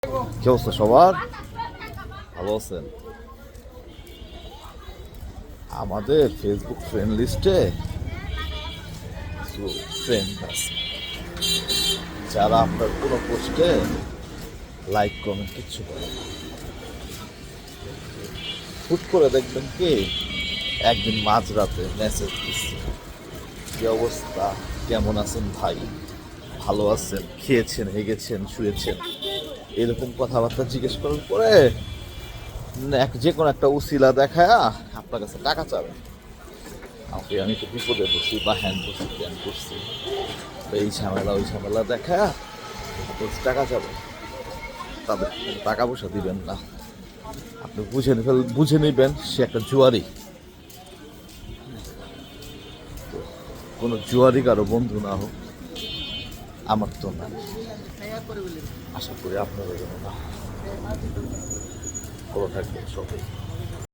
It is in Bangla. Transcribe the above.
কি অবস্থা সবার? ভালো আছেন? আমাদের ফেসবুক ফ্রেন্ড লিস্টে কিছু ফ্রেন্ড আছে যারা আপনার কোনো পোস্টে লাইক কমেন্ট কিচ্ছু করে না। হুট করে দেখবেন কি একদিন মাঝরাতে মেসেজ দিচ্ছে, কি অবস্থা, কেমন আছেন ভাই, ভালো আছেন, খেয়েছেন, হেগেছেন, শুয়েছেন, এরকম কথাবার্তা জিজ্ঞেস করার পরে যে কোনো একটা উসিলা দেখায় আপনার কাছে টাকা চাবে। আমি তো বিপদে বসছি বা হ্যান করছি ত্যান করছি, তো এই ঝামেলা ওই ঝামেলা দেখায় আপনার টাকা চাবে। তাদের টাকা পয়সা দিবেন না, আপনি বুঝে নেবেন সে একটা জুয়ারি। কোনো জুয়ারি কারো বন্ধু না হোক, আমার তো না, আশা করি আপনাদের জন্য না। ভালো থাকবেন সবাই।